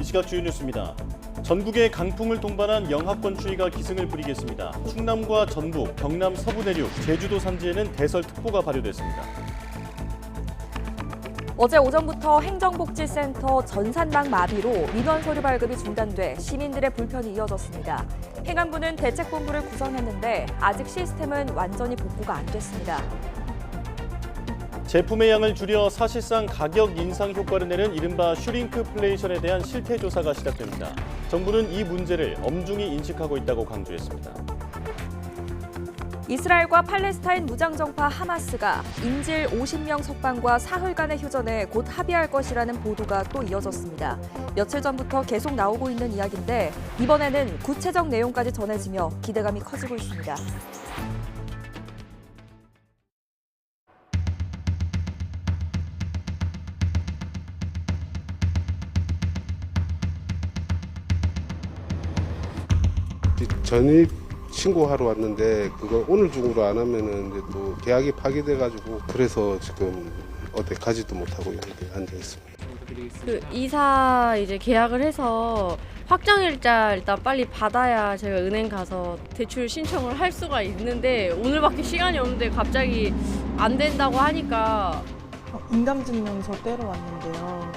이 시각 주요 뉴스입니다. 전국에 강풍을 동반한 영하권 추위가 기승을 부리겠습니다. 충남과 전북, 경남 서부 내륙, 제주도 산지에는 대설특보가 발효됐습니다. 어제 오전부터 행정복지센터 전산망 마비로 민원 서류 발급이 중단돼 시민들의 불편이 이어졌습니다. 행안부는 대책본부를 구성했는데 아직 시스템은 완전히 복구가 안 됐습니다. 제품의 양을 줄여 사실상 가격 인상 효과를 내는 이른바 슈링크플레이션에 대한 실태 조사가 시작됩니다. 정부는 이 문제를 엄중히 인식하고 있다고 강조했습니다. 이스라엘과 팔레스타인 무장정파 하마스가 인질 50명 석방과 사흘 간의 휴전에 곧 합의할 것이라는 보도가 또 이어졌습니다. 며칠 전부터 계속 나오고 있는 이야기인데 이번에는 구체적 내용까지 전해지며 기대감이 커지고 있습니다. 전입 신고하러 왔는데 그걸 오늘 중으로 안 하면은 이제 또 계약이 파기돼가지고 그래서 지금 어디 가지도 못하고 이렇게 앉아 있습니다. 그 이사 이제 계약을 해서 확정일자 일단 빨리 받아야 제가 은행 가서 대출 신청을 할 수가 있는데 오늘밖에 시간이 없는데 갑자기 안 된다고 하니까 인감증명서 떼러 왔는데요.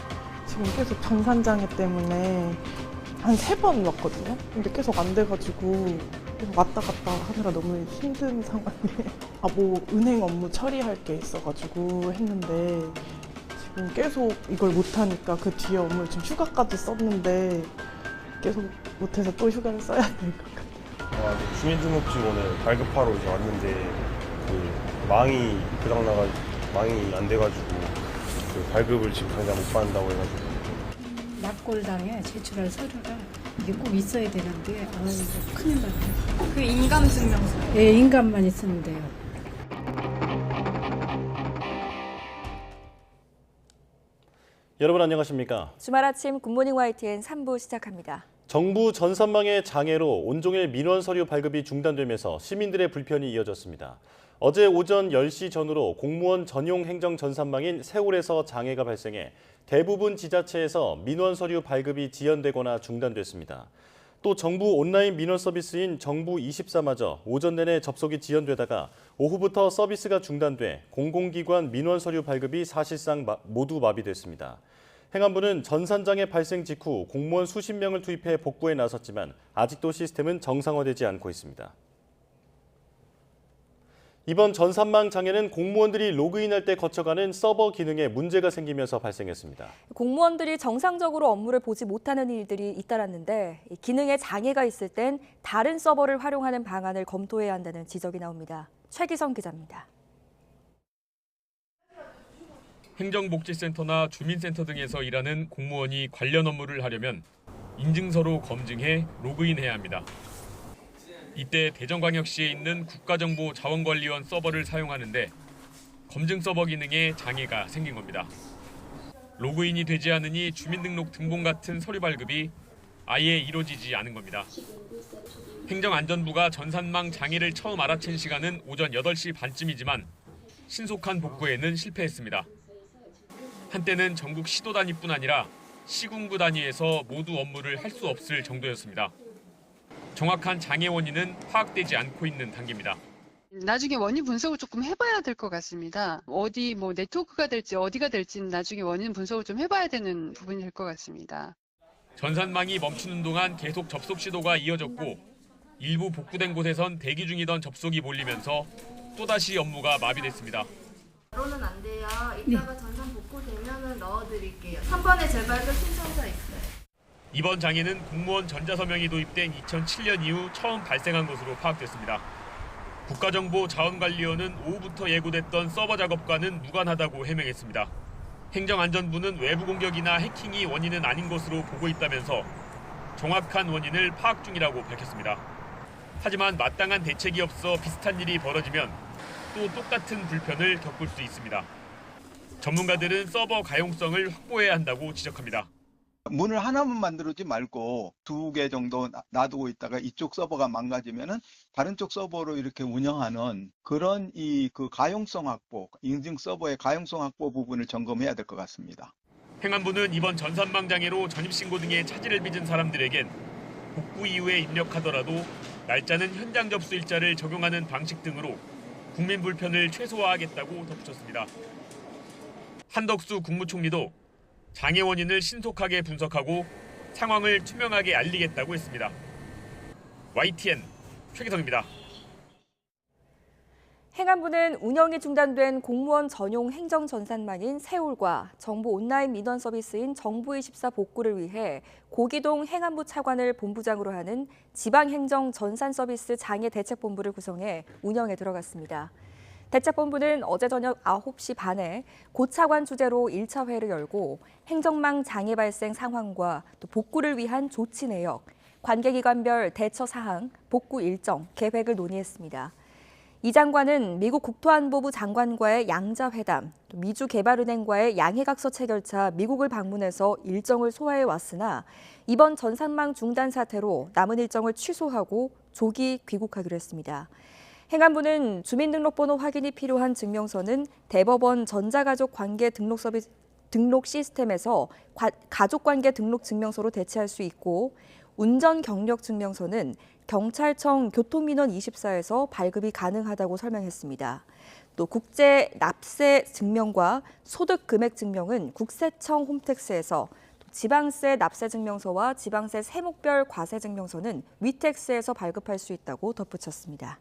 지금 계속 전산장애 때문에 한 3번 왔거든요. 근데 계속 안 돼가지고 계속 왔다 갔다 하느라 너무 힘든 상황이에요. 뭐 은행 업무 처리할 게 있어가지고 했는데 지금 계속 이걸 못하니까 그 뒤에 업무를 지금 휴가까지 썼는데 계속 못해서 또 휴가를 써야 될 것 같아요. 주민등록증오늘 발급하러 이제 왔는데 그 망이 고장나가지고 망이 안 돼가지고 그 발급을 지금 당장 못 받는다고 해가지고 납골당에 제출할 서류가 이게 꼭 있어야 되는데 큰일 났네. 그 인감증명서? 예, 인감만 있으면 돼요. 여러분 안녕하십니까? 주말 아침 굿모닝 YTN 3부 시작합니다. 정부 전산망의 장애로 온종일 민원 서류 발급이 중단되면서 시민들의 불편이 이어졌습니다. 어제 오전 10시 전후로 공무원 전용 행정 전산망인 세월에서 장애가 발생해 대부분 지자체에서 민원 서류 발급이 지연되거나 중단됐습니다. 또 정부 온라인 민원 서비스인 정부24마저 오전 내내 접속이 지연되다가 오후부터 서비스가 중단돼 공공기관 민원 서류 발급이 사실상 모두 마비됐습니다. 행안부는 전산장애 발생 직후 공무원 수십 명을 투입해 복구에 나섰지만 아직도 시스템은 정상화되지 않고 있습니다. 이번 전산망 장애는 공무원들이 로그인할 때 거쳐가는 서버 기능에 문제가 생기면서 발생했습니다. 공무원들이 정상적으로 업무를 보지 못하는 일들이 잇따랐는데 기능에 장애가 있을 땐 다른 서버를 활용하는 방안을 검토해야 한다는 지적이 나옵니다. 최기성 기자입니다. 행정복지센터나 주민센터 등에서 일하는 공무원이 관련 업무를 하려면 인증서로 검증해 로그인해야 합니다. 이때 대전광역시에 있는 국가정보자원관리원 서버를 사용하는데 검증 서버 기능에 장애가 생긴 겁니다. 로그인이 되지 않으니 주민등록 등본 같은 서류 발급이 아예 이루어지지 않은 겁니다. 행정안전부가 전산망 장애를 처음 알아챈 시간은 오전 8시 반쯤이지만 신속한 복구에는 실패했습니다. 한때는 전국 시도 단위뿐 아니라 시군구 단위에서 모두 업무를 할 수 없을 정도였습니다. 정확한 장애 원인은 파악되지 않고 있는 단계입니다. 나중에 원인 분석을 조금 해봐야 될 것 같습니다. 어디 네트워크가 될지 어디가 될지는 나중에 원인 분석을 좀 해봐야 되는 부분이 될 것 같습니다. 전산망이 멈추는 동안 계속 접속 시도가 이어졌고 일부 복구된 곳에선 대기 중이던 접속이 몰리면서 또다시 업무가 마비됐습니다. 바로는 안 돼요. 이따가 전산 복구되면 넣어드릴게요. 3번에 재발급 신청서 있어요. 이번 장애는 공무원 전자서명이 도입된 2007년 이후 처음 발생한 것으로 파악됐습니다. 국가정보자원관리원은 오후부터 예고됐던 서버 작업과는 무관하다고 해명했습니다. 행정안전부는 외부 공격이나 해킹이 원인은 아닌 것으로 보고 있다면서 정확한 원인을 파악 중이라고 밝혔습니다. 하지만 마땅한 대책이 없어 비슷한 일이 벌어지면 또 똑같은 불편을 겪을 수 있습니다. 전문가들은 서버 가용성을 확보해야 한다고 지적합니다. 문을 하나만 만들지 말고 2개 정도 놔두고 있다가 이쪽 서버가 망가지면은 다른 쪽 서버로 이렇게 운영하는 그런 그 가용성 확보, 인증 서버의 가용성 확보 부분을 점검해야 될 것 같습니다. 행안부는 이번 전산망 장애로 전입신고 등의 차질을 빚은 사람들에겐 복구 이후에 입력하더라도 날짜는 현장 접수 일자를 적용하는 방식 등으로 국민 불편을 최소화하겠다고 덧붙였습니다. 한덕수 국무총리도 장애 원인을 신속하게 분석하고 상황을 투명하게 알리겠다고 했습니다. YTN 최기성입니다. 행안부는 운영이 중단된 공무원 전용 행정 전산망인 세울과 정부 온라인 민원 서비스인 정부24 복구를 위해 고기동 행안부 차관을 본부장으로 하는 지방행정 전산서비스 장애 대책본부를 구성해 운영에 들어갔습니다. 대책본부는 어제 저녁 9시 반에 고 차관 주재로 1차 회의를 열고 행정망 장애 발생 상황과 또 복구를 위한 조치 내역, 관계기관별 대처 사항, 복구 일정, 계획을 논의했습니다. 이 장관은 미국 국토안보부 장관과의 양자회담, 또 미주개발은행과의 양해각서 체결차 미국을 방문해서 일정을 소화해 왔으나 이번 전산망 중단 사태로 남은 일정을 취소하고 조기 귀국하기로 했습니다. 행안부는 주민등록번호 확인이 필요한 증명서는 대법원 전자가족관계 등록 시스템에서 가족관계 등록 증명서로 대체할 수 있고 운전 경력 증명서는 경찰청 교통민원 24에서 발급이 가능하다고 설명했습니다. 또 국제 납세 증명과 소득 금액 증명은 국세청 홈택스에서, 또 지방세 납세 증명서와 지방세 세목별 과세 증명서는 위택스에서 발급할 수 있다고 덧붙였습니다.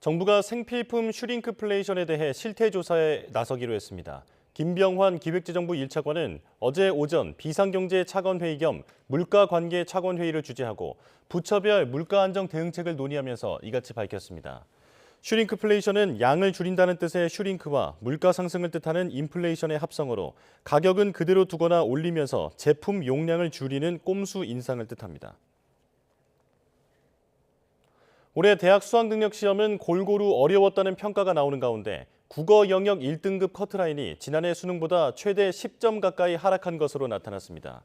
정부가 생필품 슈링크플레이션에 대해 실태조사에 나서기로 했습니다. 김병환 기획재정부 1차관은 어제 오전 비상경제차관회의 겸 물가관계 차관회의를 주재하고 부처별 물가안정 대응책을 논의하면서 이같이 밝혔습니다. 슈링크플레이션은 양을 줄인다는 뜻의 슈링크와 물가 상승을 뜻하는 인플레이션의 합성어로 가격은 그대로 두거나 올리면서 제품 용량을 줄이는 꼼수 인상을 뜻합니다. 올해 대학 수학능력시험은 골고루 어려웠다는 평가가 나오는 가운데 국어 영역 1등급 커트라인이 지난해 수능보다 최대 10점 가까이 하락한 것으로 나타났습니다.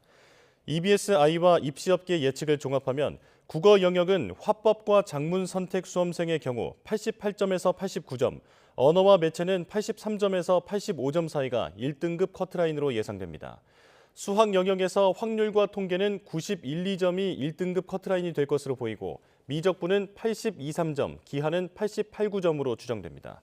EBSI와 입시업계 예측을 종합하면 국어 영역은 화법과 작문 선택 수험생의 경우 88점에서 89점, 언어와 매체는 83점에서 85점 사이가 1등급 커트라인으로 예상됩니다. 수학 영역에서 확률과 통계는 91, 2점이 1등급 커트라인이 될 것으로 보이고 미적분은 82, 3점, 기하는 88, 9점으로 추정됩니다.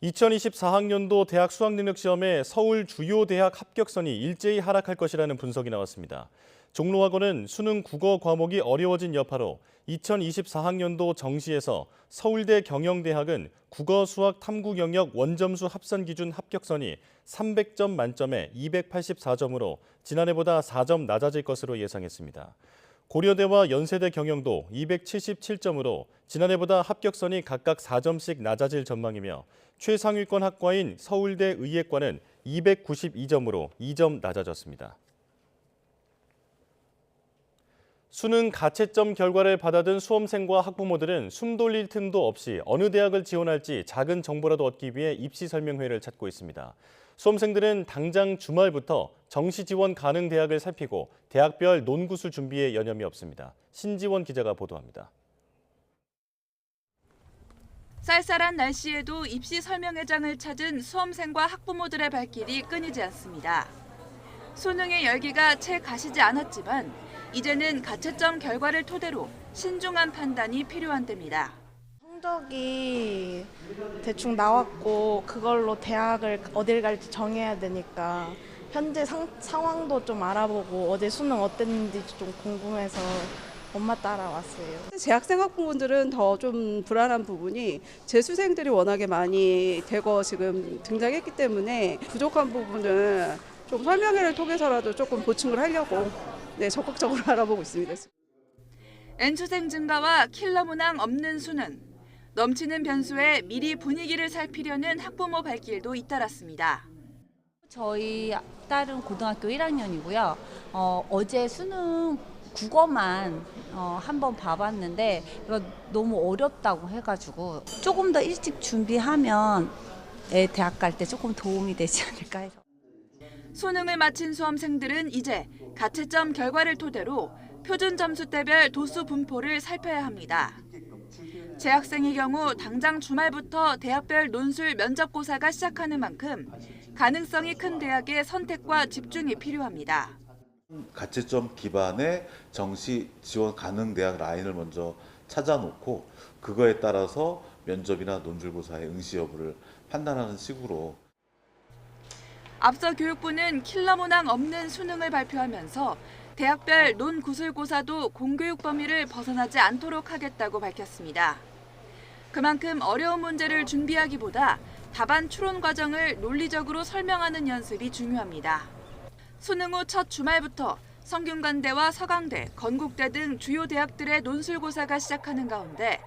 2024학년도 대학 수학능력시험에 서울 주요 대학 합격선이 일제히 하락할 것이라는 분석이 나왔습니다. 종로학원은 수능 국어 과목이 어려워진 여파로 2024학년도 정시에서 서울대 경영대학은 국어 수학 탐구 영역 원점수 합산 기준 합격선이 300점 만점에 284점으로 지난해보다 4점 낮아질 것으로 예상했습니다. 고려대와 연세대 경영도 277점으로 지난해보다 합격선이 각각 4점씩 낮아질 전망이며 최상위권 학과인 서울대 의예과는 292점으로 2점 낮아졌습니다. 수능 가채점 결과를 받아든 수험생과 학부모들은 숨 돌릴 틈도 없이 어느 대학을 지원할지 작은 정보라도 얻기 위해 입시 설명회를 찾고 있습니다. 수험생들은 당장 주말부터 정시 지원 가능 대학을 살피고 대학별 논구수 준비에 여념이 없습니다. 신지원 기자가 보도합니다. 쌀쌀한 날씨에도 입시 설명회장을 찾은 수험생과 학부모들의 발길이 끊이지 않습니다. 수능의 열기가 채 가시지 않았지만 이제는 가채점 결과를 토대로 신중한 판단이 필요한 때입니다. 성적이 대충 나왔고 그걸로 대학을 어딜 갈지 정해야 되니까 현재 상황도 좀 알아보고 어제 수능 어땠는지 좀 궁금해서 엄마 따라왔어요. 재학생 학부모들은 더 좀 불안한 부분이 재수생들이 워낙에 많이 대거 지금 등장했기 때문에 부족한 부분을 좀 설명회를 통해서라도 조금 보충을 하려고 적극적으로 알아보고 있습니다. N수생 증가와 킬러 문항 없는 수능. 넘치는 변수에 미리 분위기를 살피려는 학부모 발길도 잇따랐습니다. 저희 딸은 고등학교 1학년이고요. 어제 수능 국어만 한번 봐봤는데 이거 너무 어렵다고 해가지고 조금 더 일찍 준비하면 애 대학 갈 때 조금 도움이 되지 않을까 해서. 수능을 마친 수험생들은 이제 가채점 결과를 토대로 표준 점수대별 도수 분포를 살펴야 합니다. 재학생의 경우 당장 주말부터 대학별 논술 면접고사가 시작하는 만큼 가능성이 큰 대학의 선택과 집중이 필요합니다. 가채점 기반의 정시 지원 가능 대학 라인을 먼저 찾아놓고 그거에 따라서 면접이나 논술고사의 응시 여부를 판단하는 식으로. 앞서 교육부는 킬러 문항 없는 수능을 발표하면서 대학별 논구술고사도 공교육 범위를 벗어나지 않도록 하겠다고 밝혔습니다. 그만큼 어려운 문제를 준비하기보다 답안 추론 과정을 논리적으로 설명하는 연습이 중요합니다. 수능 후 첫 주말부터 성균관대와 서강대, 건국대 등 주요 대학들의 논술고사가 시작하는 가운데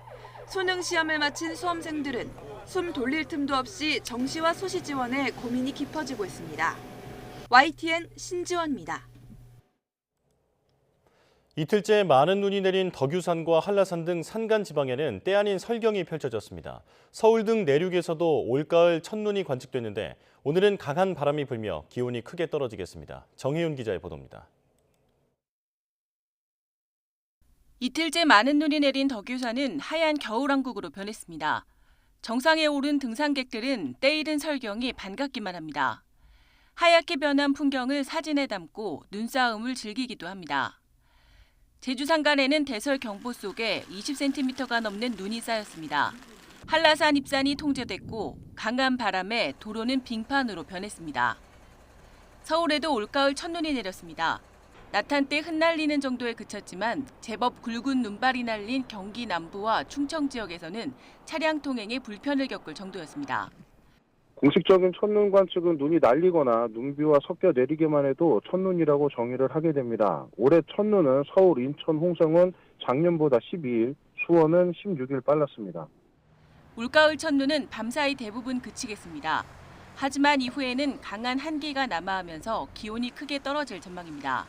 수능 시험을 마친 수험생들은 숨 돌릴 틈도 없이 정시와 소시 지원에 고민이 깊어지고 있습니다. YTN 신지원입니다. 이틀째 많은 눈이 내린 덕유산과 한라산 등 산간 지방에는 때 아닌 설경이 펼쳐졌습니다. 서울 등 내륙에서도 올가을 첫눈이 관측됐는데 오늘은 강한 바람이 불며 기온이 크게 떨어지겠습니다. 정혜윤 기자의 보도입니다. 이틀째 많은 눈이 내린 덕유산은 하얀 겨울왕국으로 변했습니다. 정상에 오른 등산객들은 때이른 설경이 반갑기만 합니다. 하얗게 변한 풍경을 사진에 담고 눈싸움을 즐기기도 합니다. 제주 산간에는 대설 경보 속에 20cm가 넘는 눈이 쌓였습니다. 한라산 입산이 통제됐고 강한 바람에 도로는 빙판으로 변했습니다. 서울에도 올가을 첫눈이 내렸습니다. 낮 한때 흩날리는 정도에 그쳤지만 제법 굵은 눈발이 날린 경기 남부와 충청 지역에서는 차량 통행에 불편을 겪을 정도였습니다. 공식적인 첫눈 관측은 눈이 날리거나 눈비와 섞여 내리기만 해도 첫눈이라고 정의를 하게 됩니다. 올해 첫눈은 서울, 인천, 홍성은 작년보다 12일, 수원은 16일 빨랐습니다. 올가을 첫눈은 밤사이 대부분 그치겠습니다. 하지만 이후에는 강한 한기가 남하하면서 기온이 크게 떨어질 전망입니다.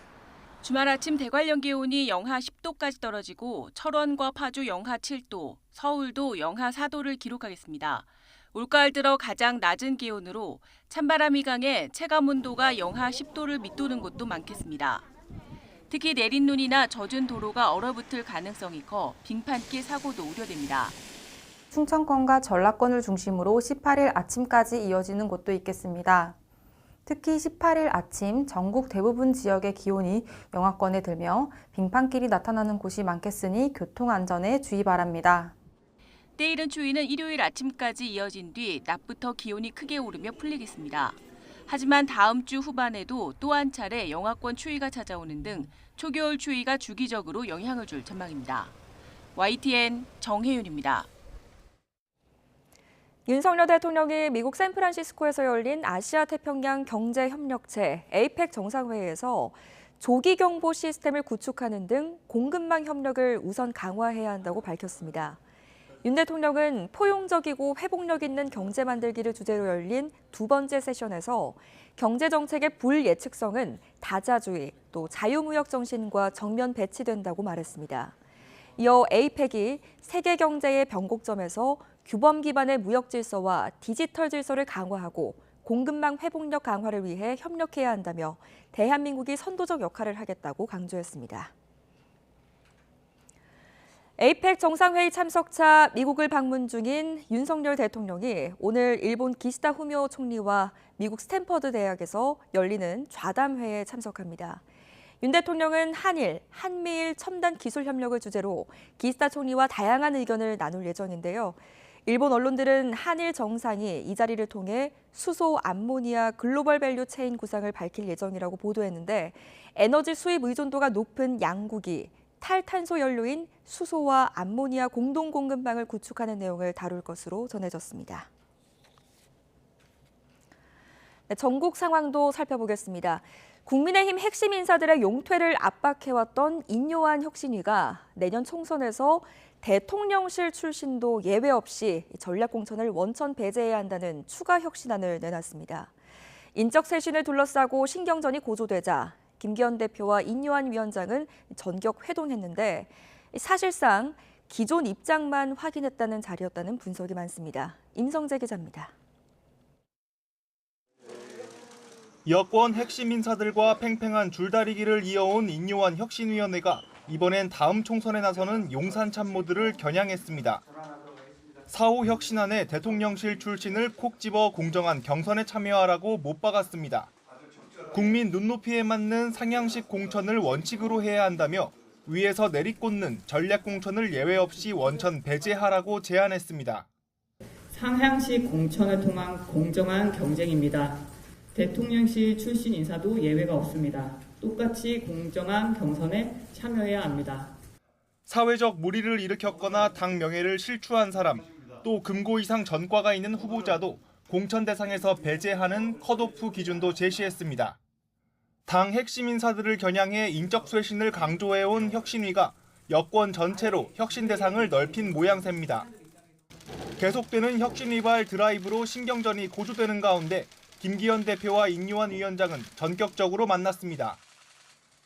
주말 아침 대관령 기온이 영하 10도까지 떨어지고 철원과 파주 영하 7도, 서울도 영하 4도를 기록하겠습니다. 올가을 들어 가장 낮은 기온으로 찬바람이 강해 체감온도가 영하 10도를 밑도는 곳도 많겠습니다. 특히 내린 눈이나 젖은 도로가 얼어붙을 가능성이 커 빙판길 사고도 우려됩니다. 충청권과 전라권을 중심으로 18일 아침까지 이어지는 곳도 있겠습니다. 특히 18일 아침 전국 대부분 지역의 기온이 영하권에 들며 빙판길이 나타나는 곳이 많겠으니 교통안전에 주의 바랍니다. 때이른 추위는 일요일 아침까지 이어진 뒤 낮부터 기온이 크게 오르며 풀리겠습니다. 하지만 다음 주 후반에도 또 한 차례 영하권 추위가 찾아오는 등 초겨울 추위가 주기적으로 영향을 줄 전망입니다. YTN 정혜윤입니다. 윤석열 대통령이 미국 샌프란시스코에서 열린 아시아 태평양 경제협력체 APEC 정상회의에서 조기 경보 시스템을 구축하는 등 공급망 협력을 우선 강화해야 한다고 밝혔습니다. 윤 대통령은 포용적이고 회복력 있는 경제 만들기를 주제로 열린 두 번째 세션에서 경제정책의 불예측성은 다자주의 또 자유무역 정신과 정면 배치된다고 말했습니다. 이어 APEC이 세계 경제의 변곡점에서 규범 기반의 무역 질서와 디지털 질서를 강화하고 공급망 회복력 강화를 위해 협력해야 한다며 대한민국이 선도적 역할을 하겠다고 강조했습니다. APEC 정상회의 참석차 미국을 방문 중인 윤석열 대통령이 오늘 일본 기시다 후미오 총리와 미국 스탠퍼드 대학에서 열리는 좌담회에 참석합니다. 윤 대통령은 한일, 한미일 첨단 기술 협력을 주제로 기시다 총리와 다양한 의견을 나눌 예정인데요. 일본 언론들은 한일 정상이 이 자리를 통해 수소 암모니아 글로벌 밸류 체인 구상을 밝힐 예정이라고 보도했는데 에너지 수입 의존도가 높은 양국이 탈탄소 연료인 수소와 암모니아 공동 공급망을 구축하는 내용을 다룰 것으로 전해졌습니다. 네, 전국 상황도 살펴보겠습니다. 국민의힘 핵심 인사들의 용퇴를 압박해왔던 인요한 혁신위가 내년 총선에서 대통령실 출신도 예외 없이 전략공천을 원천 배제해야 한다는 추가 혁신안을 내놨습니다. 인적 쇄신을 둘러싸고 신경전이 고조되자 김기현 대표와 인요한 위원장은 전격 회동했는데 사실상 기존 입장만 확인했다는 자리였다는 분석이 많습니다. 임성재 기자입니다. 여권 핵심 인사들과 팽팽한 줄다리기를 이어온 인요한 혁신위원회가 이번엔 다음 총선에 나서는 용산 참모들을 겨냥했습니다. 4호 혁신안에 대통령실 출신을 콕 집어 공정한 경선에 참여하라고 못 박았습니다. 국민 눈높이에 맞는 상향식 공천을 원칙으로 해야 한다며 위에서 내리꽂는 전략 공천을 예외 없이 원천 배제하라고 제안했습니다. 상향식 공천을 통한 공정한 경쟁입니다. 대통령실 출신 인사도 예외가 없습니다. 똑같이 공정한 경선에 참여해야 합니다. 사회적 물의를 일으켰거나 당 명예를 실추한 사람, 또 금고 이상 전과가 있는 후보자도 공천 대상에서 배제하는 컷오프 기준도 제시했습니다. 당 핵심 인사들을 겨냥해 인적 쇄신을 강조해온 혁신위가 여권 전체로 혁신 대상을 넓힌 모양새입니다. 계속되는 혁신위발 드라이브로 신경전이 고조되는 가운데 김기현 대표와 인요한 위원장은 전격적으로 만났습니다.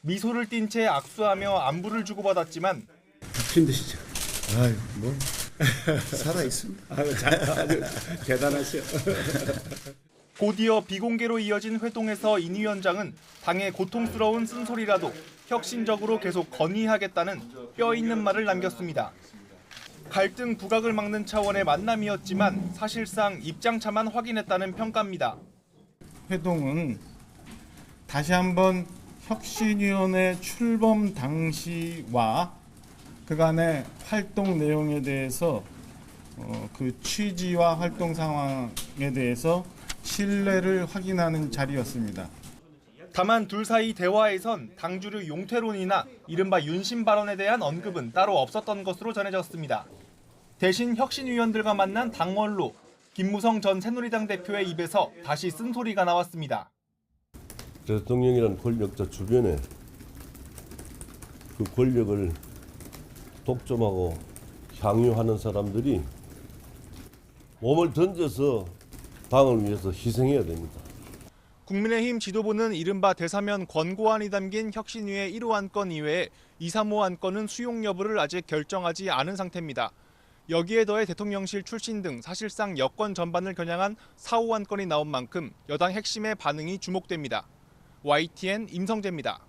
미소를 띤 채 악수하며 안부를 주고받았지만 힘드시죠? 아유, 뭐 살아있습니다. 아주 대단하시오. 곧이어 비공개로 이어진 회동에서 인 위원장은 당의 고통스러운 쓴소리라도 혁신적으로 계속 건의하겠다는 뼈 있는 말을 남겼습니다. 갈등 부각을 막는 차원의 만남이었지만 사실상 입장차만 확인했다는 평가입니다. 회동은 다시 한번 혁신위원회 출범 당시와 그간의 활동 내용에 대해서 그 취지와 활동 상황에 대해서 신뢰를 확인하는 자리였습니다. 다만 둘 사이 대화에선 당주류 용퇴론이나 이른바 윤심 발언에 대한 언급은 따로 없었던 것으로 전해졌습니다. 대신 혁신위원들과 만난 당원로 김무성 전 새누리당 대표의 입에서 다시 쓴소리가 나왔습니다. 대통령이라는 권력자 주변에 그 권력을 독점하고 향유하는 사람들이 몸을 던져서 당을 위해서 희생해야 됩니다. 국민의힘 지도부는 이른바 대사면 권고안이 담긴 혁신위의 1호 안건 이외에 2, 3호 안건은 수용 여부를 아직 결정하지 않은 상태입니다. 여기에 더해 대통령실 출신 등 사실상 여권 전반을 겨냥한 4호 안건이 나온 만큼 여당 핵심의 반응이 주목됩니다. YTN 임성재입니다.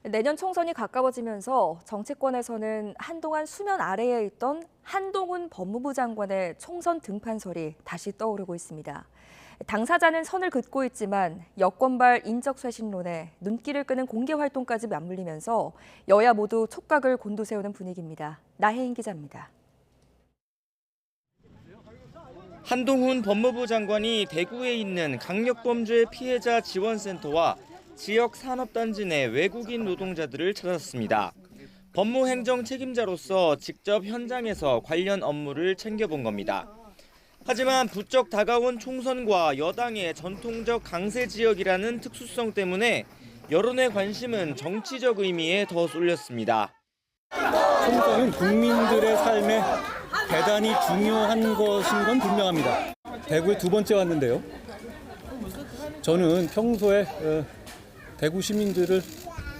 내년 총선이 가까워지면서 정치권에서는 한동안 수면 아래에 있던 한동훈 법무부 장관의 총선 등판설이 다시 떠오르고 있습니다. 당사자는 선을 긋고 있지만 여권발 인적쇄신론에 눈길을 끄는 공개 활동까지 맞물리면서 여야 모두 촉각을 곤두세우는 분위기입니다. 나혜인 기자입니다. 한동훈 법무부 장관이 대구에 있는 강력범죄 피해자 지원센터와 지역 산업단지 내 외국인 노동자들을 찾았습니다. 법무행정 책임자로서 직접 현장에서 관련 업무를 챙겨본 겁니다. 하지만 부쩍 다가온 총선과 여당의 전통적 강세 지역이라는 특수성 때문에 여론의 관심은 정치적 의미에 더 쏠렸습니다. 총선은 국민들의 삶에 대단히 중요한 것인 건 분명합니다. 대구에 두 번째 왔는데요. 저는 평소에 대구 시민들을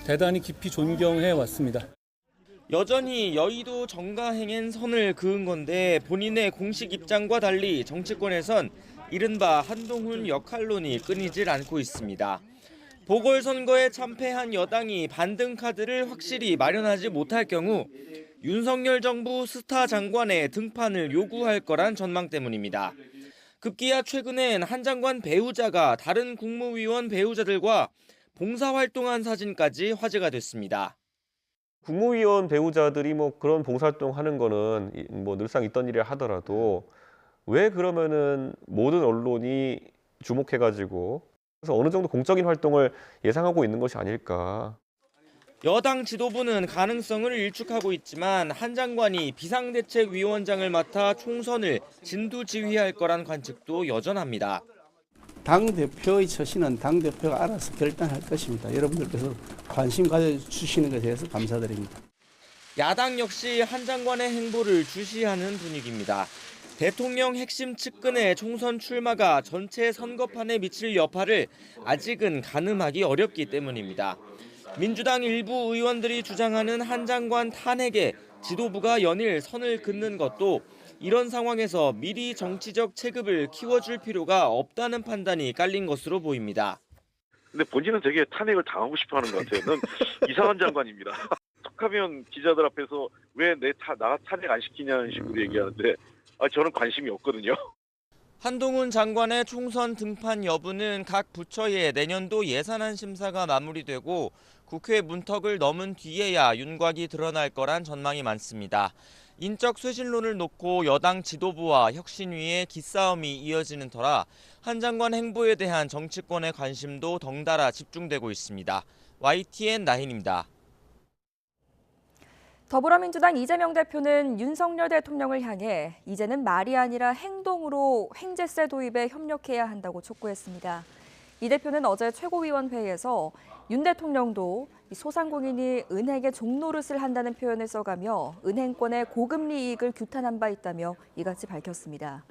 대단히 깊이 존경해 왔습니다. 여전히 여의도 정가행엔 선을 그은 건데 본인의 공식 입장과 달리 정치권에선 이른바 한동훈 역할론이 끊이질 않고 있습니다. 보궐선거에 참패한 여당이 반등 카드를 확실히 마련하지 못할 경우 윤석열 정부 스타 장관의 등판을 요구할 거란 전망 때문입니다. 급기야 최근엔 한 장관 배우자가 다른 국무위원 배우자들과 봉사활동한 사진까지 화제가 됐습니다. 국무위원 배우자들이 그런 봉사활동 하는 거는 늘상 있던 일이라 하더라도 왜 그러면은 모든 언론이 주목해가지고 그래서 어느 정도 공적인 활동을 예상하고 있는 것이 아닐까. 여당 지도부는 가능성을 일축하고 있지만 한 장관이 비상대책위원장을 맡아 총선을 진두지휘할 거란 관측도 여전합니다. 당대표의 처신은 당대표가 알아서 결단할 것입니다. 여러분들께서 관심 가져주시는 것에 대해서 감사드립니다. 야당 역시 한 장관의 행보를 주시하는 분위기입니다. 대통령 핵심 측근의 총선 출마가 전체 선거판에 미칠 여파를 아직은 가늠하기 어렵기 때문입니다. 민주당 일부 의원들이 주장하는 한 장관 탄핵에 지도부가 연일 선을 긋는 것도 이런 상황에서 미리 정치적 체급을 키워줄 필요가 없다는 판단이 깔린 것으로 보입니다. 근데 본인은 되게 탄핵을 당하고 싶어하는 것 같아요. 넌 이상한 장관입니다. 툭하면 기자들 앞에서 왜 나 탄핵 안 시키냐는 식으로 얘기하는데 저는 관심이 없거든요. 한동훈 장관의 총선 등판 여부는 각 부처의 내년도 예산안 심사가 마무리되고 국회 문턱을 넘은 뒤에야 윤곽이 드러날 거란 전망이 많습니다. 인적 쇄신론을 놓고 여당 지도부와 혁신위의 기싸움이 이어지는 터라 한 장관 행보에 대한 정치권의 관심도 덩달아 집중되고 있습니다. YTN 나힌입니다. 더불어민주당 이재명 대표는 윤석열 대통령을 향해 이제는 말이 아니라 행동으로 횡재세 도입에 협력해야 한다고 촉구했습니다. 이 대표는 어제 최고위원회에서 윤 대통령도 소상공인이 은행에 종노릇을 한다는 표현을 써가며 은행권의 고금리 이익을 규탄한 바 있다며 이같이 밝혔습니다.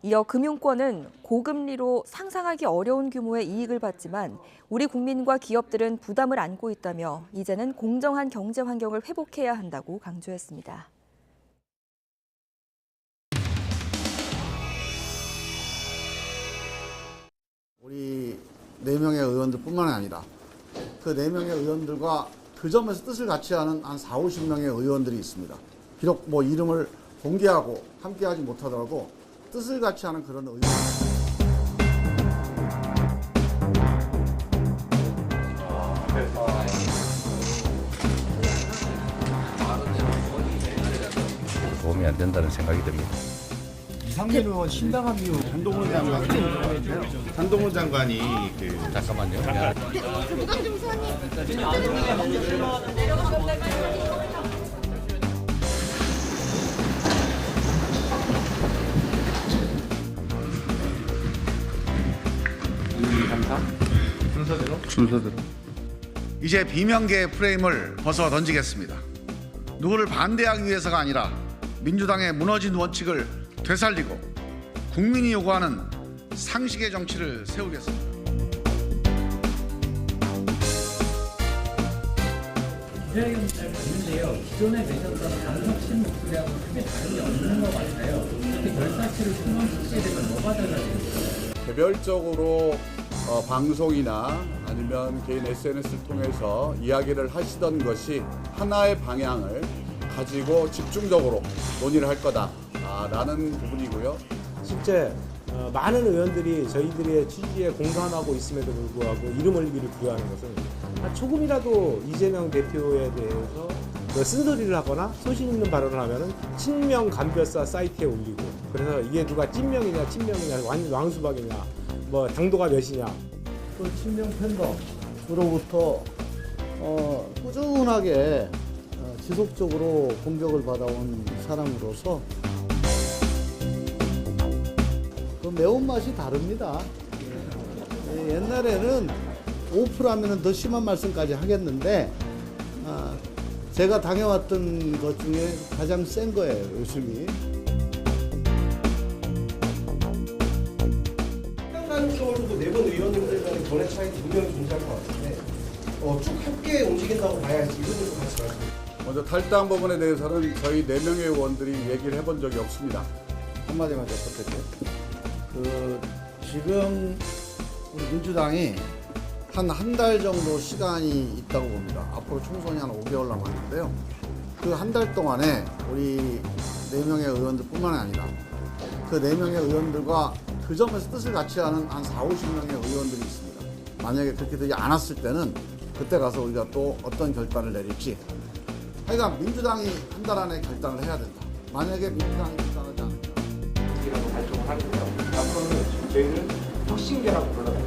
이어 금융권은 고금리로 상상하기 어려운 규모의 이익을 받지만 우리 국민과 기업들은 부담을 안고 있다며 이제는 공정한 경제 환경을 회복해야 한다고 강조했습니다. 우리 4명의 의원들뿐만 아니라 그 4명의 의원들과 그 점에서 뜻을 같이 하는 한 40-50명의 의원들이 있습니다. 비록 뭐 이름을 공개하고 함께하지 못하더라도 뜻을 같이 하는 그런 의원. 도움이 안 된다는 생각이 듭니다. 이상민 의원 신당한 이후 한동훈 장관이 잠깐만요. 무당중 순서대로. 이제 비명계의 프레임을 벗어 던지겠습니다. 누구를 반대하기 위해서가 아니라 민주당의 무너진 원칙을 되살리고 국민이 요구하는 상식의 정치를 세우겠습니다. 기자회견 잘 봤는데요. 기존에 내셨던 강석신 목소리하고 크게 다른 게 없는 것 같아요. 이렇게 결사체를 충원시키게 되면 뭐가 달라질까요? 개별적으로 방송이나 아니면 개인 SNS를 통해서 이야기를 하시던 것이 하나의 방향을 가지고 집중적으로 논의를 할 거다라는 부분이고요. 실제 많은 의원들이 저희들의 취지에 공감하고 있음에도 불구하고 이름 올리기를 부여하는 것은 조금이라도 이재명 대표에 대해서 쓴소리를 하거나 소신 있는 발언을 하면은 친명 간별사 사이트에 올리고, 그래서 이게 누가 찐명이냐 친명이냐 왕수박이냐 뭐 당도가 몇이냐. 또 친명 팬덤으로부터 꾸준하게 지속적으로 공격을 받아온 사람으로서 그 매운맛이 다릅니다. 옛날에는 오프라면 더 심한 말씀까지 하겠는데 제가 당해왔던 것 중에 가장 센 거예요, 요즘이. 시간적으로도 4번 의원님들 간의 견해 차이 분명히 존재할 것 같은데 쭉 함께 움직인다고 봐야지 이런 것도 같이 말씀해주세요. 먼저 탈당 법안에 대해서는 저희 4명의 의원들이 얘기를 해본 적이 없습니다. 한마디만 덧붙일게요. 지금 우리 민주당이 한 달 정도 시간이 있다고 봅니다. 앞으로 총선이 한 5개월 남았는데요. 그 한 달 동안에 우리 4명의 의원들뿐만 아니라 그 4명의 의원들과 그 점에서 뜻을 같이 하는 한 40-50명의 의원들이 있습니다. 만약에 그렇게 되지 않았을 때는 그때 가서 우리가 또 어떤 결단을 내릴지. 하여간 민주당이 한 달 안에 결단을 해야 된다. 만약에 민주당이 결단하지 않는다. 이라고 발족을 하고요. 앞으로는 저희는 혁신계라고 불러요.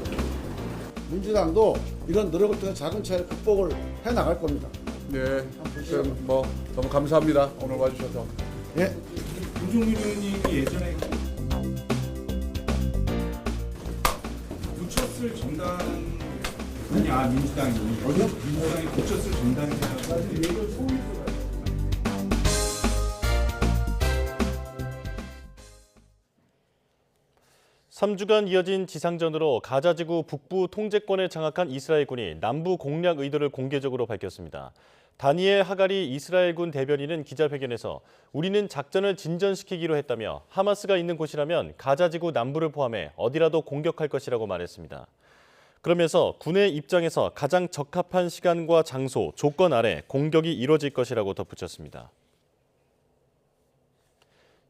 민주당도 이런 노력을 통해 작은 차이를 극복을 해 나갈 겁니다. 네, 뭐 너무 감사합니다. 오늘 와주셔서. 예. 김종민 의원님이 예전에 붙였을 정당이냐 민주당이 민주당이 붙였을 정당이냐. 3주간 이어진 지상전으로 가자지구 북부 통제권을 장악한 이스라엘군이 남부 공략 의도를 공개적으로 밝혔습니다. 다니엘 하가리 이스라엘군 대변인은 기자회견에서 우리는 작전을 진전시키기로 했다며 하마스가 있는 곳이라면 가자지구 남부를 포함해 어디라도 공격할 것이라고 말했습니다. 그러면서 군의 입장에서 가장 적합한 시간과 장소, 조건 아래 공격이 이뤄질 것이라고 덧붙였습니다.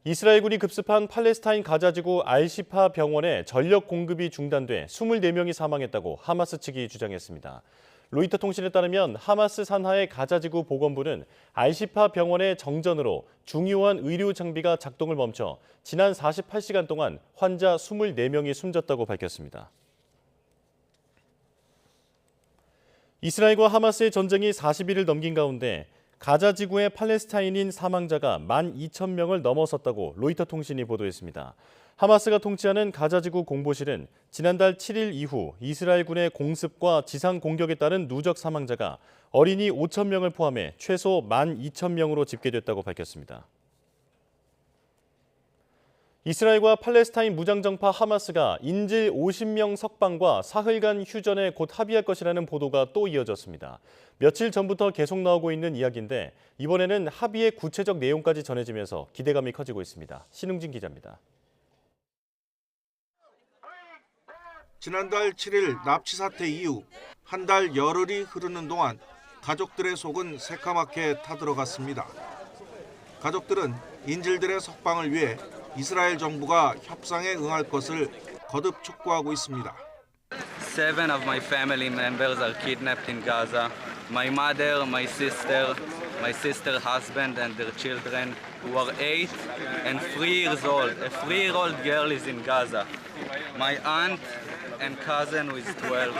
이스라엘군이 급습한 팔레스타인 가자지구 알시파 병원에 전력 공급이 중단돼 24명이 사망했다고 하마스 측이 주장했습니다. 로이터 통신에 따르면 하마스 산하의 가자지구 보건부는 알시파 병원의 정전으로 중요한 의료 장비가 작동을 멈춰 지난 48시간 동안 환자 24명이 숨졌다고 밝혔습니다. 이스라엘과 하마스의 전쟁이 40일을 넘긴 가운데 가자 지구의 팔레스타인인 사망자가 12,000명을 넘어섰다고 로이터 통신이 보도했습니다. 하마스가 통치하는 가자 지구 공보실은 지난달 7일 이후 이스라엘군의 공습과 지상 공격에 따른 누적 사망자가 어린이 5,000명을 포함해 최소 12,000명으로 집계됐다고 밝혔습니다. 이스라엘과 팔레스타인 무장정파 하마스가 인질 50명 석방과 사흘간 휴전에 곧 합의할 것이라는 보도가 또 이어졌습니다. 며칠 전부터 계속 나오고 있는 이야기인데 이번에는 합의의 구체적 내용까지 전해지면서 기대감이 커지고 있습니다. 신웅진 기자입니다. 지난달 7일 납치 사태 이후 한 달 열흘이 흐르는 동안 가족들의 속은 새까맣게 타들어갔습니다. 가족들은 인질들의 석방을 위해 이스라엘 정부가 협상에 응할 것을 거듭 촉구하고 있습니다. 7 of my family members are kidnapped in Gaza. My mother, my sister husband and their children who are 8 and 3 years old. A 3-year-old girl is in Gaza. My aunt and cousin who is 12.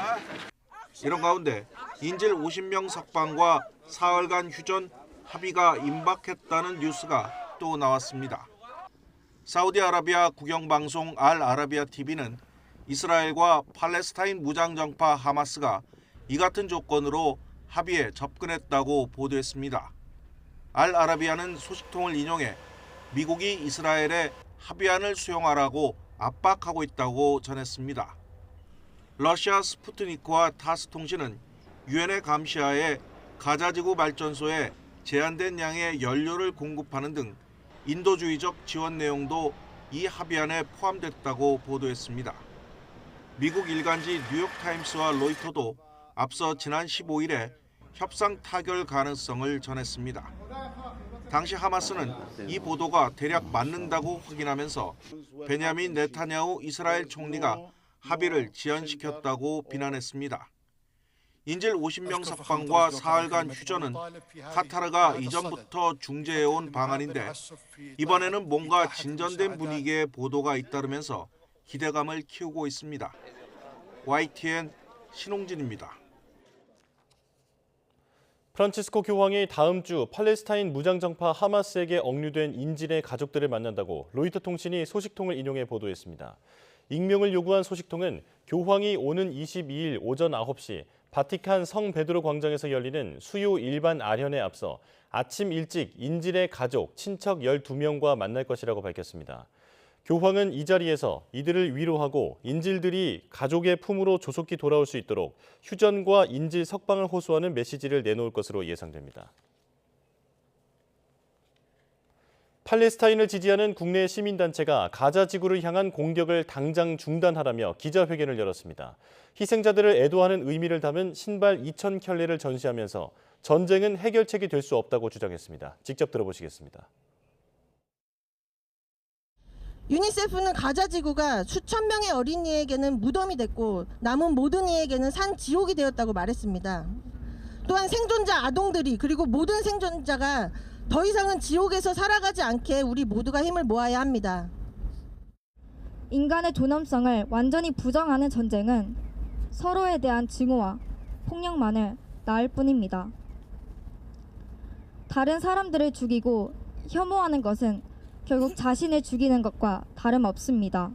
이런 가운데 인질 50명 석방과 사흘간 휴전 합의가 임박했다는 뉴스가 또 나왔습니다. 사우디아라비아 국영방송 알 아라비아 TV는 이스라엘과 팔레스타인 무장정파 하마스가 이 같은 조건으로 합의에 접근했다고 보도했습니다. 알 아라비아는 소식통을 인용해 미국이 이스라엘에 합의안을 수용하라고 압박하고 있다고 전했습니다. 러시아 스푸트니크와 타스 통신은 유엔의 감시하에 가자지구 발전소에 제한된 양의 연료를 공급하는 등 인도주의적 지원 내용도 이 합의안에 포함됐다고 보도했습니다. 미국 일간지 뉴욕타임스와 로이터도 앞서 지난 15일에 협상 타결 가능성을 전했습니다. 당시 하마스는 이 보도가 대략 맞는다고 확인하면서 베냐민 네타냐후 이스라엘 총리가 합의를 지연시켰다고 비난했습니다. 인질 50명 석방과 사흘간 휴전은 카타르가 이전부터 중재해온 방안인데 이번에는 뭔가 진전된 분위기의 보도가 잇따르면서 기대감을 키우고 있습니다. YTN 신홍진입니다. 프란치스코 교황이 다음 주 팔레스타인 무장정파 하마스에게 억류된 인질의 가족들을 만난다고 로이터 통신이 소식통을 인용해 보도했습니다. 익명을 요구한 소식통은 교황이 오는 22일 오전 9시 바티칸 성 베드로 광장에서 열리는 수요 일반 아련에 앞서 아침 일찍 인질의 가족, 친척 12명과 만날 것이라고 밝혔습니다. 교황은 이 자리에서 이들을 위로하고 인질들이 가족의 품으로 조속히 돌아올 수 있도록 휴전과 인질 석방을 호소하는 메시지를 내놓을 것으로 예상됩니다. 팔레스타인을 지지하는 국내 시민단체가 가자 지구를 향한 공격을 당장 중단하라며 기자회견을 열었습니다. 희생자들을 애도하는 의미를 담은 신발 2,000켤레를 전시하면서 전쟁은 해결책이 될 수 없다고 주장했습니다. 직접 들어보시겠습니다. 유니세프는 가자 지구가 수천 명의 어린이에게는 무덤이 됐고 남은 모든 이에게는 산 지옥이 되었다고 말했습니다. 또한 생존자 아동들이 그리고 모든 생존자가 더 이상은 지옥에서 살아가지 않게 우리 모두가 힘을 모아야 합니다. 인간의 존엄성을 완전히 부정하는 전쟁은 서로에 대한 증오와 폭력만을 낳을 뿐입니다. 다른 사람들을 죽이고 혐오하는 것은 결국 자신을 죽이는 것과 다름없습니다.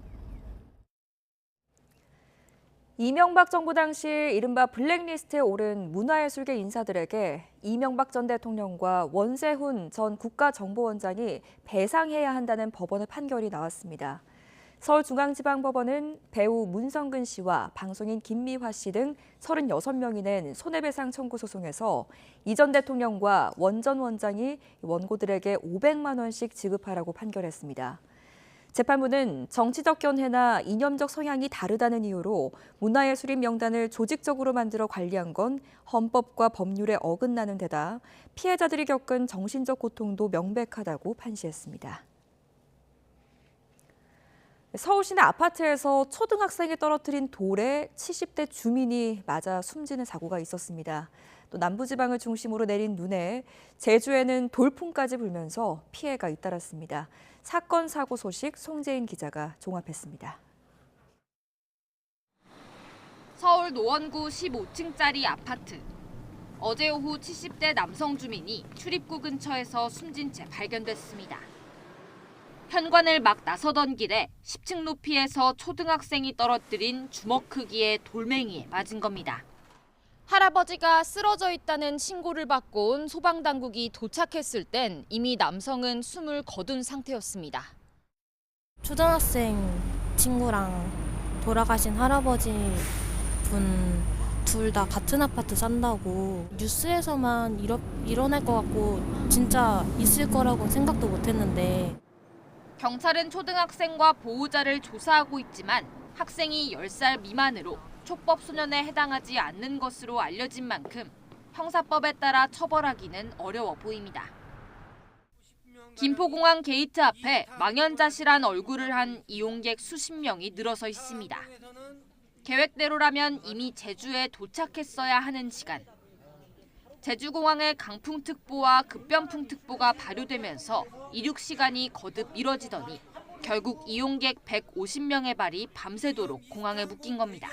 이명박 정부 당시 이른바 블랙리스트에 오른 문화예술계 인사들에게 이명박 전 대통령과 원세훈 전 국가정보원장이 배상해야 한다는 법원의 판결이 나왔습니다. 서울중앙지방법원은 배우 문성근 씨와 방송인 김미화 씨 등 36명이 낸 손해배상 청구 소송에서 이 전 대통령과 원 전 원장이 원고들에게 500만 원씩 지급하라고 판결했습니다. 재판부는 정치적 견해나 이념적 성향이 다르다는 이유로 문화예술인 명단을 조직적으로 만들어 관리한 건 헌법과 법률에 어긋나는 데다 피해자들이 겪은 정신적 고통도 명백하다고 판시했습니다. 서울시내 아파트에서 초등학생이 떨어뜨린 돌에 70대 주민이 맞아 숨지는 사고가 있었습니다. 또 남부지방을 중심으로 내린 눈에 제주에는 돌풍까지 불면서 피해가 잇따랐습니다. 사건 사고 소식 송재인 기자가 종합했습니다. 서울 노원구 15층짜리 아파트. 어제 오후 70대 남성 주민이 출입구 근처에서 숨진 채 발견됐습니다. 현관을 막 나서던 길에 10층 높이에서 초등학생이 떨어뜨린 주먹 크기의 돌멩이에 맞은 겁니다. 할아버지가 쓰러져 있다는 신고를 받고 온 소방당국이 도착했을 땐 이미 남성은 숨을 거둔 상태였습니다. 초등학생 친구랑 돌아가신 할아버지 분 둘 다 같은 아파트 산다고 뉴스에서만 일어날 것 같고 진짜 있을 거라고 생각도 못 했는데. 경찰은 초등학생과 보호자를 조사하고 있지만 학생이 10살 미만으로 촉법소년에 해당하지 않는 것으로 알려진 만큼 형사법에 따라 처벌하기는 어려워 보입니다. 김포공항 게이트 앞에 망연자실한 얼굴을 한 이용객 수십 명이 늘어서 있습니다. 계획대로라면 이미 제주에 도착했어야 하는 시간. 제주공항에 강풍특보와 급변풍특보가 발효되면서 이륙 시간이 거듭 미뤄지더니 결국 이용객 150명의 발이 밤새도록 공항에 묶인 겁니다.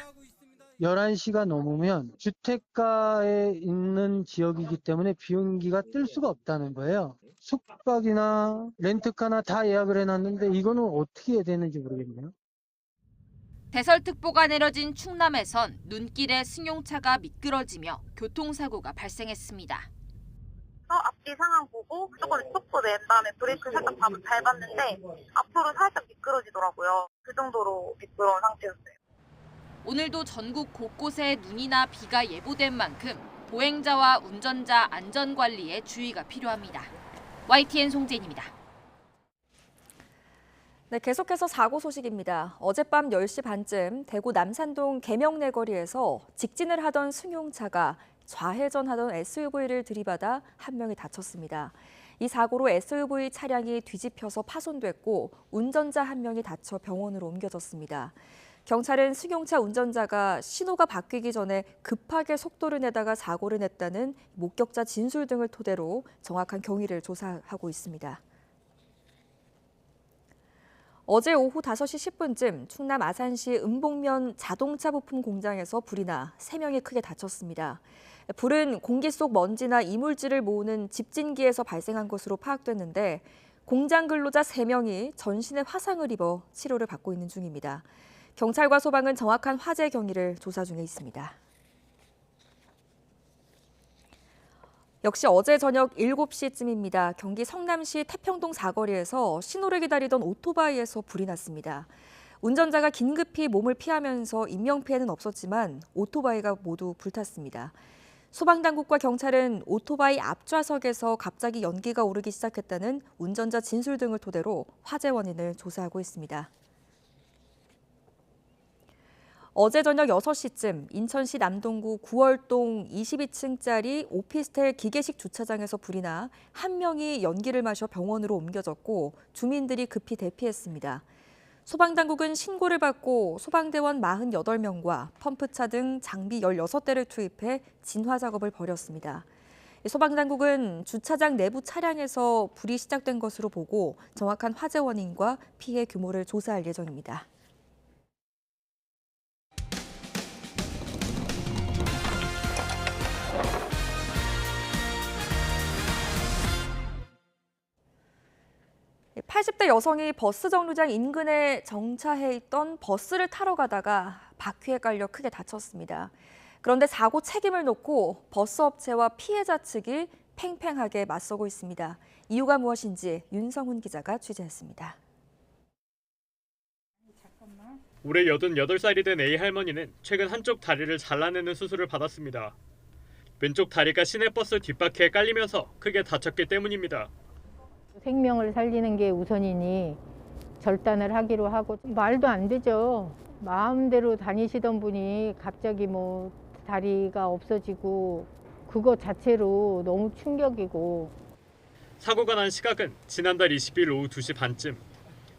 11시가 넘으면 주택가에 있는 지역이기 때문에 비행기가 뜰 수가 없다는 거예요. 숙박이나 렌트카나 다 예약을 해놨는데 이거는 어떻게 해야 되는지 모르겠네요. 대설특보가 내려진 충남에선 눈길에 승용차가 미끄러지며 교통사고가 발생했습니다. 앞뒤 상황 보고 조금 속도 낸 다음에 브레이크 살짝 밟았는데 앞으로 살짝 미끄러지더라고요. 그 정도로 미끄러운 상태였어요. 오늘도 전국 곳곳에 눈이나 비가 예보된 만큼 보행자와 운전자 안전관리에 주의가 필요합니다. YTN 송재인입니다. 네, 계속해서 사고 소식입니다. 어젯밤 10시 반쯤 대구 남산동 계명내 거리에서 직진을 하던 승용차가 좌회전하던 SUV를 들이받아 한 명이 다쳤습니다. 이 사고로 SUV 차량이 뒤집혀서 파손됐고 운전자 한 명이 다쳐 병원으로 옮겨졌습니다. 경찰은 승용차 운전자가 신호가 바뀌기 전에 급하게 속도를 내다가 사고를 냈다는 목격자 진술 등을 토대로 정확한 경위를 조사하고 있습니다. 어제 오후 5시 10분쯤 충남 아산시 은봉면 자동차 부품 공장에서 불이 나 3명이 크게 다쳤습니다. 불은 공기 속 먼지나 이물질을 모으는 집진기에서 발생한 것으로 파악됐는데 공장 근로자 3명이 전신에 화상을 입어 치료를 받고 있는 중입니다. 경찰과 소방은 정확한 화재 경위를 조사 중에 있습니다. 역시 어제 저녁 7시쯤입니다. 경기 성남시 태평동 사거리에서 신호를 기다리던 오토바이에서 불이 났습니다. 운전자가 긴급히 몸을 피하면서 인명피해는 없었지만 오토바이가 모두 불탔습니다. 소방당국과 경찰은 오토바이 앞좌석에서 갑자기 연기가 오르기 시작했다는 운전자 진술 등을 토대로 화재 원인을 조사하고 있습니다. 어제 저녁 6시쯤 인천시 남동구 구월동 22층짜리 오피스텔 기계식 주차장에서 불이 나 한 명이 연기를 마셔 병원으로 옮겨졌고 주민들이 급히 대피했습니다. 소방당국은 신고를 받고 소방대원 48명과 펌프차 등 장비 16대를 투입해 진화 작업을 벌였습니다. 소방당국은 주차장 내부 차량에서 불이 시작된 것으로 보고 정확한 화재 원인과 피해 규모를 조사할 예정입니다. (80대) 여성이 버스 정류장 인근에 정차해 있던 버스를 타러 가다가 바퀴에 깔려 크게 다쳤습니다. 그런데 사고 책임을 놓고 버스 업체와 피해자 측이 팽팽하게 맞서고 있습니다. 이유가 무엇인지 윤성훈 기자가 취재했습니다. 올해 88살이 된 A 할머니는 최근 한쪽 다리를 잘라내는 수술을 받았습니다. 왼쪽 다리가 시내버스 뒷바퀴에 깔리면서 크게 다쳤기 때문입니다. 생명을 살리는 게 우선이니 절단을 하기로 하고 말도 안 되죠. 마음대로 다니시던 분이 갑자기 뭐 다리가 없어지고 그거 자체로 너무 충격이고. 사고가 난 시각은 지난달 20일 오후 2시 반쯤.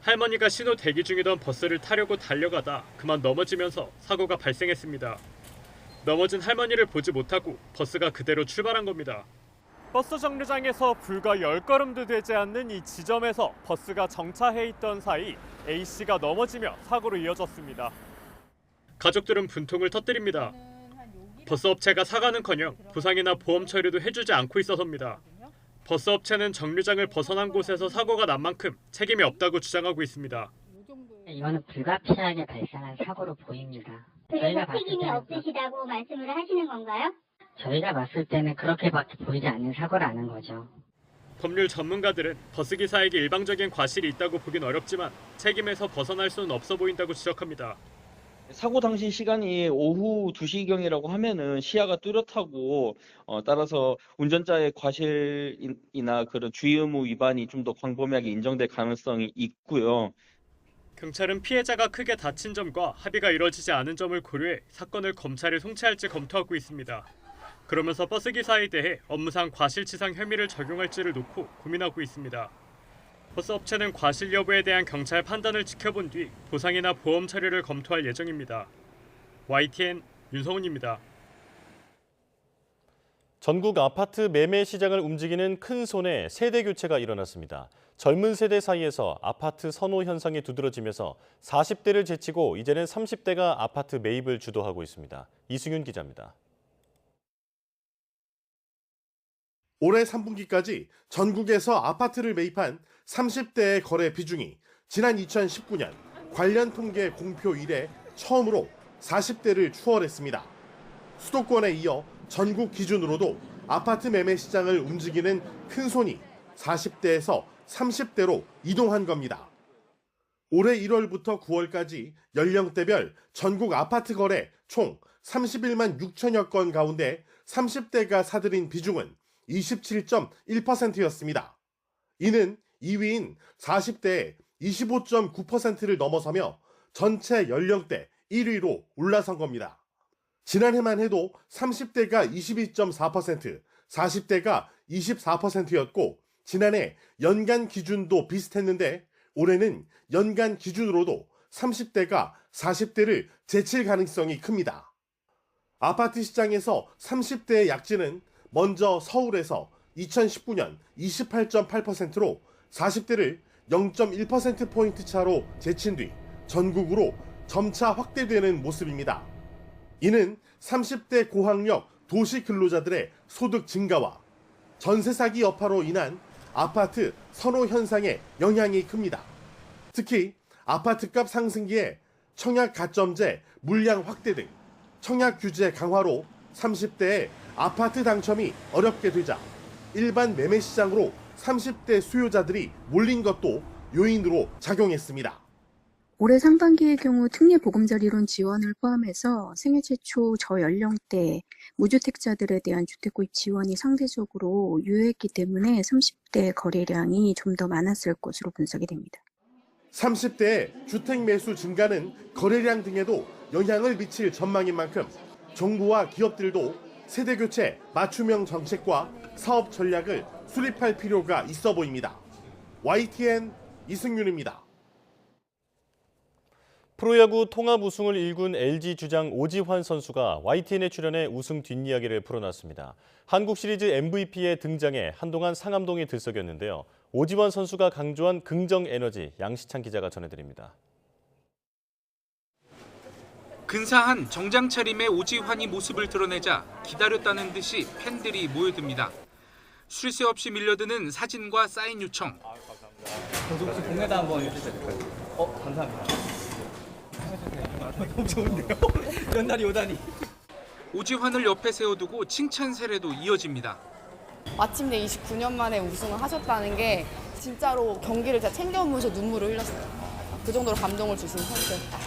할머니가 신호 대기 중이던 버스를 타려고 달려가다 그만 넘어지면서 사고가 발생했습니다. 넘어진 할머니를 보지 못하고 버스가 그대로 출발한 겁니다. 버스 정류장에서 불과 10걸음도 되지 않는 이 지점에서 버스가 정차해 있던 사이 A씨가 넘어지며 사고로 이어졌습니다. 가족들은 분통을 터뜨립니다. 버스업체가 사과는커녕 보상이나 보험 처리도 해주지 않고 있어서입니다. 버스업체는 정류장을 벗어난 곳에서 사고가 난 만큼 책임이 없다고 주장하고 있습니다. 이거는 불가피하게 발생한 사고로 보입니다. 그래서 책임이 없으시다고 말씀을 하시는 건가요? 저희가 봤을 때는 그렇게밖에 보이지 않는 사고라는 거죠. 법률 전문가들은 버스기사에게 일방적인 과실이 있다고 보긴 어렵지만 책임에서 벗어날 수는 없어 보인다고 지적합니다. 사고 당시 시간이 오후 2시경이라고 하면은 시야가 뚜렷하고 따라서 운전자의 과실이나 그런 주의 의무 위반이 좀 더 광범위하게 인정될 가능성이 있고요. 경찰은 피해자가 크게 다친 점과 합의가 이뤄지지 않은 점을 고려해 사건을 검찰에 송치할지 검토하고 있습니다. 그러면서 버스기사에 대해 업무상 과실치상 혐의를 적용할지를 놓고 고민하고 있습니다. 버스업체는 과실 여부에 대한 경찰 판단을 지켜본 뒤 보상이나 보험 처리를 검토할 예정입니다. YTN 윤성훈입니다. 전국 아파트 매매 시장을 움직이는 큰 손에 세대 교체가 일어났습니다. 젊은 세대 사이에서 아파트 선호 현상이 두드러지면서 40대를 제치고 이제는 30대가 아파트 매입을 주도하고 있습니다. 이승윤 기자입니다. 올해 3분기까지 전국에서 아파트를 매입한 30대의 거래 비중이 지난 2019년 관련 통계 공표 이래 처음으로 40대를 추월했습니다. 수도권에 이어 전국 기준으로도 아파트 매매 시장을 움직이는 큰 손이 40대에서 30대로 이동한 겁니다. 올해 1월부터 9월까지 연령대별 전국 아파트 거래 총 31만 6천여 건 가운데 30대가 사들인 비중은 27.1%였습니다. 이는 2위인 40대의 25.9%를 넘어서며 전체 연령대 1위로 올라선 겁니다. 지난해만 해도 30대가 22.4%, 40대가 24%였고 지난해 연간 기준도 비슷했는데 올해는 연간 기준으로도 30대가 40대를 제칠 가능성이 큽니다. 아파트 시장에서 30대의 약진은 먼저 서울에서 2019년 28.8%로 40대를 0.1%포인트 차로 제친 뒤 전국으로 점차 확대되는 모습입니다. 이는 30대 고학력 도시 근로자들의 소득 증가와 전세 사기 여파로 인한 아파트 선호 현상에 영향이 큽니다. 특히 아파트값 상승기에 청약 가점제 물량 확대 등 청약 규제 강화로 30대의 아파트 당첨이 어렵게 되자 일반 매매 시장으로 30대 수요자들이 몰린 것도 요인으로 작용했습니다. 올해 상반기의 경우 특례 보금자리론 지원을 포함해서 생애 최초 저연령대 무주택자들에 대한 주택 구입 지원이 상대적으로 유효했기 때문에 30대 거래량이 좀 더 많았을 것으로 분석이 됩니다. 30대의 주택 매수 증가는 거래량 등에도 영향을 미칠 전망인 만큼 정부와 기업들도 세대교체 맞춤형 정책과 사업 전략을 수립할 필요가 있어 보입니다. YTN 이승윤입니다. 프로야구 통합 우승을 일군 LG 주장 오지환 선수가 YTN에 출연해 우승 뒷이야기를 풀어놨습니다. 한국 시리즈 MVP에 등장해 한동안 상암동에 들썩였는데요. 오지환 선수가 강조한 긍정 에너지 양시찬 기자가 전해드립니다. 근사한 정장 차림의 오지환이 모습을 드러내자 기다렸다는 듯이 팬들이 모여듭니다. 쉴 새 없이 밀려드는 사진과 사인 요청. 저도 혹시 공에다 한번 해주셔도 될까요? 감사합니다. 너무 좋은데요? 이런 날이 오다니. 오지환을 옆에 세워두고 칭찬 세례도 이어집니다. 마침내 29년 만에 우승을 하셨다는 게 진짜로 경기를 다 챙겨오면서 눈물을 흘렸어요. 그 정도로 감동을 주신 선수였다.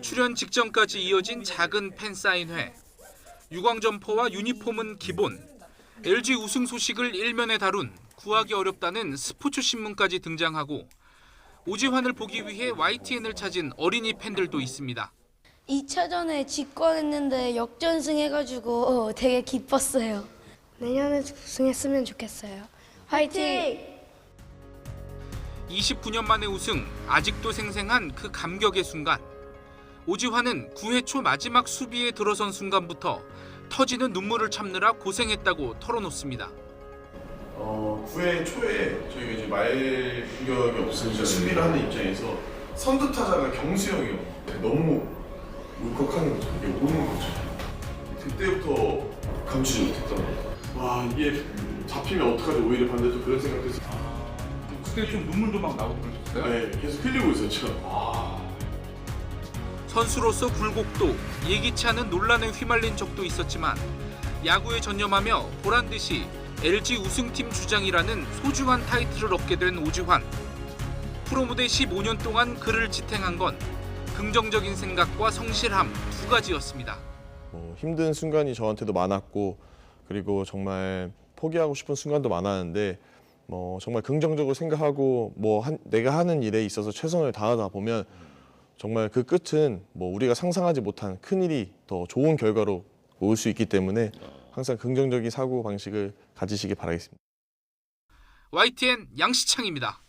출연 직전까지 이어진 작은 팬 사인회. 유광 점퍼와 유니폼은 기본. LG 우승 소식을 일면에 다룬 구하기 어렵다는 스포츠 신문까지 등장하고 오지환을 보기 위해 YTN을 찾은 어린이 팬들도 있습니다. 2차전에 직관했는데 역전승해가지고 되게 기뻤어요. 내년에 우승했으면 좋겠어요. 화이팅! 29년 만에 우승, 아직도 생생한 그 감격의 순간. 오지환은 9회 초 마지막 수비에 들어선 순간부터 터지는 눈물을 참느라 고생했다고 털어놓습니다. 9회 초에 저희가 이제 말 공격이 없으니까 수비를 하는 입장에서 선두 타자가 경수형이요. 너무 울컥하는 거죠. 이게 오는 거죠. 그때부터 감추지 못했던 거예요. 와, 이게 잡히면 어떡하지? 오히려 반대로 그런 생각해서. 그때 좀 눈물도 막 나오고 그러셨어요? 네, 계속 흘리고 있었죠. 선수로서 굴곡도 예기치 않은 논란에 휘말린 적도 있었지만 야구에 전념하며 보란듯이 LG 우승팀 주장이라는 소중한 타이틀을 얻게 된 오지환. 프로무대 15년 동안 그를 지탱한 건 긍정적인 생각과 성실함 두 가지였습니다. 힘든 순간이 저한테도 많았고 그리고 정말 포기하고 싶은 순간도 많았는데 정말 긍정적으로 생각하고 내가 하는 일에 있어서 최선을 다하다 보면 정말 그 끝은 우리가 상상하지 못한 큰일이 더 좋은 결과로 올 수 있기 때문에 항상 긍정적인 사고 방식을 가지시기 바라겠습니다. YTN 양시창입니다.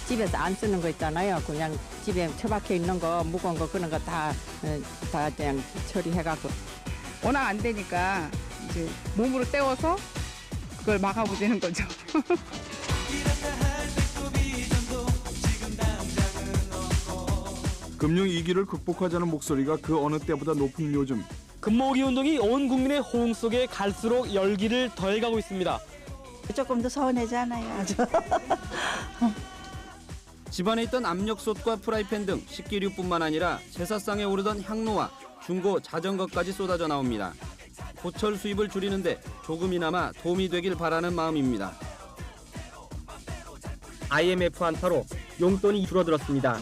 집에서 안 쓰는 거 있잖아요. 그냥 집에 처박혀 있는 거, 무거운 거 그런 거 다 그냥 처리해갖고. 워낙 안 되니까 이제 몸으로 때워서 그걸 막하고 되는 거죠. 금융위기를 극복하자는 목소리가 그 어느 때보다 높은 요즘. 금모으기 운동이 온 국민의 호응 속에 갈수록 열기를 더해가고 있습니다. 조금 더 서운하잖아요. 아주. 집안에 있던 압력솥과 프라이팬 등 식기류뿐만 아니라 제사상에 오르던 향로와 중고 자전거까지 쏟아져 나옵니다. 고철 수입을 줄이는데 조금이나마 도움이 되길 바라는 마음입니다. IMF 한파로 용돈이 줄어들었습니다.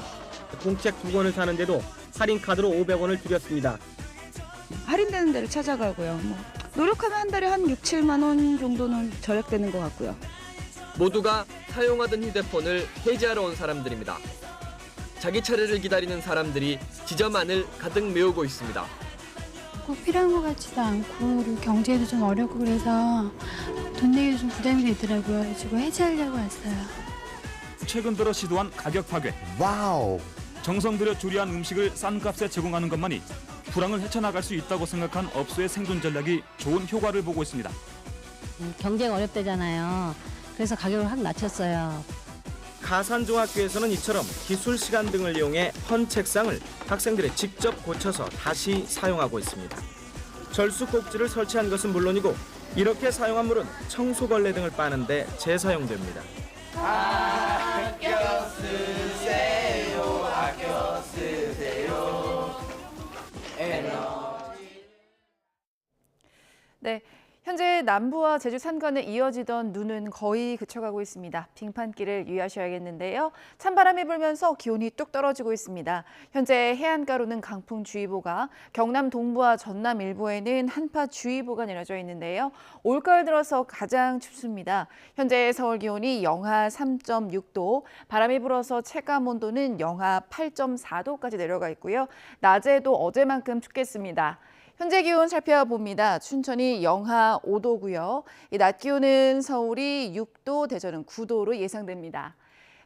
공책 2권을 사는데도 할인 카드로 500원을 드렸습니다. 할인되는 데를 찾아가고요. 노력하면 한 달에 한 6, 7만 원 정도는 절약되는 것 같고요. 모두가 사용하던 휴대폰을 해지하러 온 사람들입니다. 자기 차례를 기다리는 사람들이 지점안을 가득 메우고 있습니다. 꼭 필요한 것 같지도 않고 그리고 경제에도 좀 어렵고 그래서 돈 내기도 좀 부담이 되더라고요. 그래서 해지하려고 왔어요. 최근 들어 시도한 가격 파괴. 와우. 정성 들여 조리한 음식을 싼 값에 제공하는 것만이 불황을 헤쳐나갈 수 있다고 생각한 업소의 생존 전략이 좋은 효과를 보고 있습니다. 경쟁 어렵대잖아요. 그래서 가격을 확 낮췄어요. 가산중학교에서는 이처럼 기술 시간 등을 이용해 헌 책상을 학생들이 직접 고쳐서 다시 사용하고 있습니다. 절수 꼭지를 설치한 것은 물론이고 이렇게 사용한 물은 청소걸레 등을 빠는데 재사용됩니다. 아껴 쓰세요. 아껴 쓰세요. 네. 현재 남부와 제주 산간에 이어지던 눈은 거의 그쳐가고 있습니다. 빙판길을 유의하셔야겠는데요. 찬바람이 불면서 기온이 뚝 떨어지고 있습니다. 현재 해안가로는 강풍주의보가, 경남 동부와 전남 일부에는 한파주의보가 내려져 있는데요. 올가을 들어서 가장 춥습니다. 현재 서울 기온이 영하 3.6도, 바람이 불어서 체감온도는 영하 8.4도까지 내려가 있고요. 낮에도 어제만큼 춥겠습니다. 현재 기온 살펴봅니다. 춘천이 영하 5도고요. 낮 기온은 서울이 6도, 대전은 9도로 예상됩니다.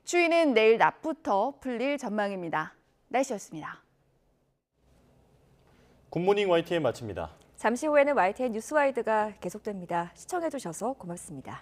추위는 내일 낮부터 풀릴 전망입니다. 날씨였습니다. 굿모닝 YTN 마칩니다. 잠시 후에는 YTN 뉴스와이드가 계속됩니다. 시청해주셔서 고맙습니다.